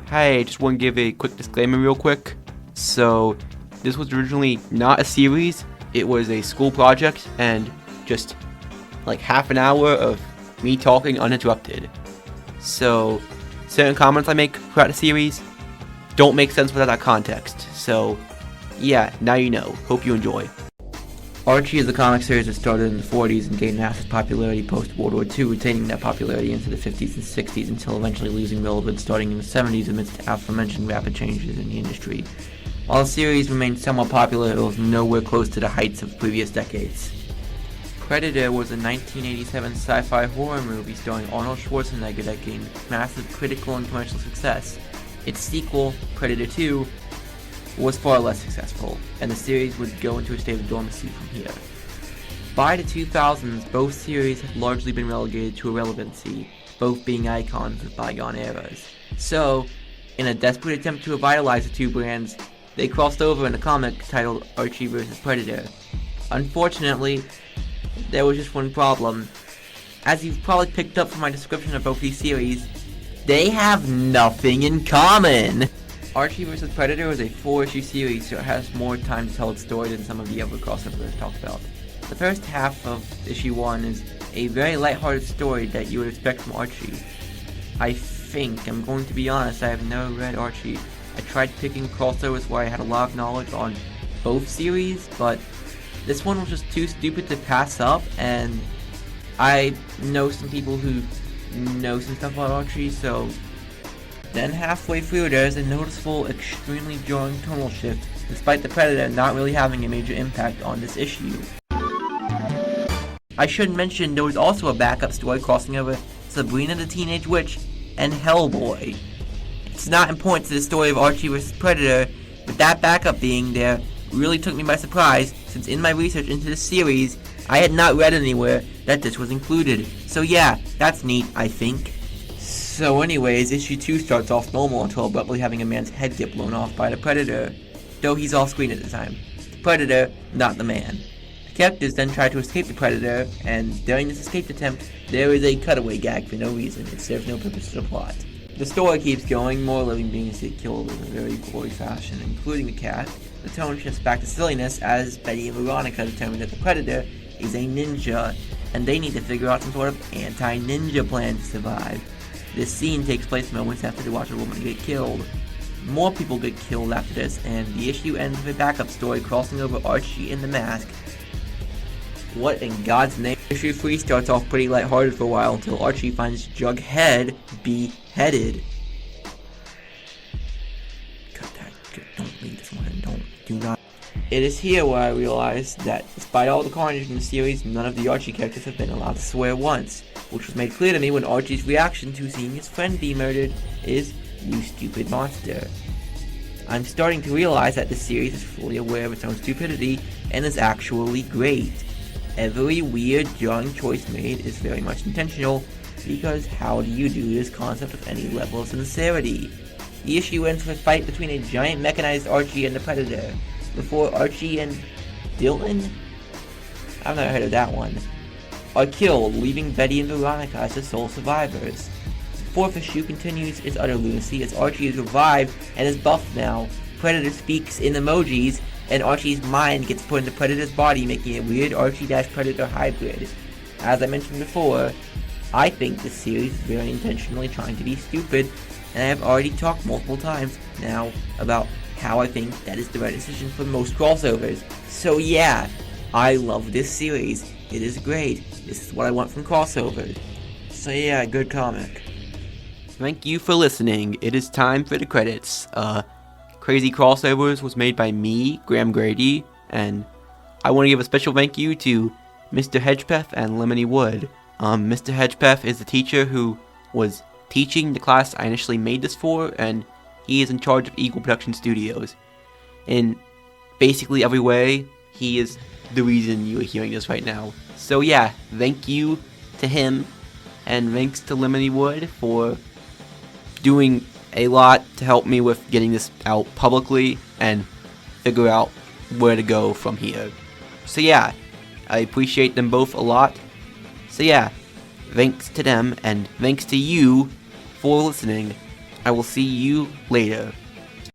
Hey, just want to give a quick disclaimer real quick. So, this was originally not a series, it was a school project, and just like half an hour of me talking uninterrupted. So, certain comments I make throughout the series don't make sense without that context. So, yeah, now you know. Hope you enjoy. Archie is a comic series that started in the 40s and gained massive popularity post-World War II, retaining that popularity into the 50s and 60s until eventually losing relevance starting in the 70s amidst the aforementioned rapid changes in the industry. While the series remained somewhat popular, it was nowhere close to the heights of previous decades. Predator was a 1987 sci-fi horror movie starring Arnold Schwarzenegger that gained massive critical and commercial success. Its sequel, Predator 2, was far less successful, and the series would go into a state of dormancy from here. By the 2000s, both series had largely been relegated to irrelevancy, both being icons of bygone eras. So, in a desperate attempt to revitalize the two brands, they crossed over in a comic titled Archie vs. Predator. Unfortunately, there was just one problem. As you've probably picked up from my description of both these series, they have nothing in common! Archie vs. Predator is a 4-issue series, so it has more time to tell its story than some of the other crossovers I've talked about. The first half of issue 1 is a very lighthearted story that you would expect from Archie. I'm going to be honest, I have never read Archie. I tried picking crossovers where I had a lot of knowledge on both series, but this one was just too stupid to pass up, and I know some people who know some stuff about Archie, so then halfway through there's a noticeable, extremely jarring tonal shift, despite the Predator not really having a major impact on this issue. I should mention there was also a backup story crossing over Sabrina the Teenage Witch and Hellboy. It's not important to the story of Archie vs. Predator, but that backup being there really took me by surprise, since in my research into this series, I had not read anywhere that this was included. So yeah, that's neat, I think. So anyways, issue 2 starts off normal until abruptly having a man's head get blown off by the Predator, though he's off screen at the time. The Predator, not the man. The characters then try to escape the Predator, and during this escape attempt, there is a cutaway gag for no reason. It serves no purpose to the plot. The story keeps going, more living beings get killed in a very gory fashion, including the cat. The tone shifts back to silliness as Betty and Veronica determine that the Predator is a ninja, and they need to figure out some sort of anti-ninja plan to survive. This scene takes place moments after they watch a woman get killed. More people get killed after this, and the issue ends with a backup story crossing over Archie and the Mask. What in God's name? Issue 3 starts off pretty lighthearted for a while until Archie finds Jughead beheaded. Cut that. Don't read this one. Do not. It is here where I realized that despite all the carnage in the series, none of the Archie characters have been allowed to swear once, which was made clear to me when Archie's reaction to seeing his friend be murdered is, "You stupid monster." I'm starting to realize that this series is fully aware of its own stupidity and is actually great. Every weird, jarring choice made is very much intentional, because how do you do this concept with any level of sincerity? The issue ends with a fight between a giant mechanized Archie and the Predator, before Archie and Dylan? I've never heard of that one. Are killed, leaving Betty and Veronica as the sole survivors. The fourth issue continues its utter lunacy as Archie is revived and is buffed now. Predator speaks in emojis, and Archie's mind gets put into Predator's body, making a weird Archie-Predator hybrid. As I mentioned before, I think this series is very intentionally trying to be stupid, and I have already talked multiple times now about how I think that is the right decision for most crossovers. So yeah, I love this series. It is great. This is what I want from crossovers. So yeah, good comic. Thank you for listening. It is time for the credits. Crazy Crossovers was made by me, Graham Grady, and I want to give a special thank you to Mr. Hedgepeth and Lemony Wood. Mr. Hedgepeth is the teacher who was teaching the class I initially made this for, and he is in charge of Eagle Production Studios. In basically every way, he is the reason you are hearing this right now. So yeah, thank you to him, and thanks to Lemony Wood for doing a lot to help me with getting this out publicly and figure out where to go from here. So yeah, I appreciate them both a lot. So yeah, thanks to them, and thanks to you for listening. I will see you later.